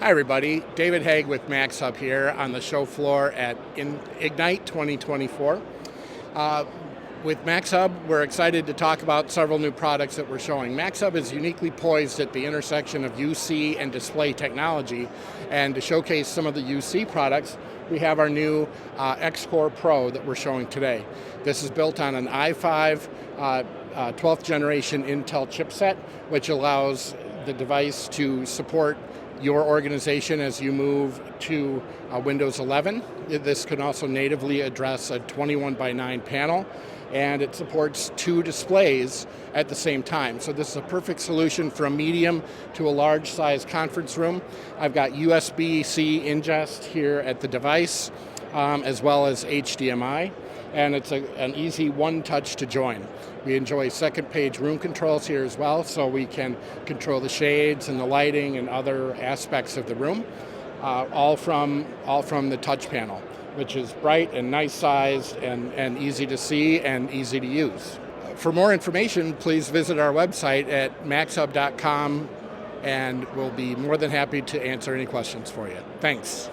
Hi everybody, David Haig with MAXHUB here on the show floor at Ignite 2024. With MAXHUB, we're excited to talk about several new products that we're showing. MAXHUB is uniquely poised at the intersection of UC and display technology, and to showcase some of the UC products, we have our new XCore Pro that we're showing today. This is built on an i5 12th generation Intel chipset, which allows the device to support your organization as you move to Windows 11. This can also natively address a 21:9 panel, and it supports two displays at the same time. So this is a perfect solution for a medium to a large size conference room. I've got USB-C ingest here at the device, as well as HDMI, and it's an easy one touch to join. We enjoy second page room controls here as well, so we can control the shades and the lighting and other aspects of the room, all from the touch panel, which is bright and nice sized and easy to see and easy to use. For more information, please visit our website at maxhub.com, and we'll be more than happy to answer any questions for you. Thanks.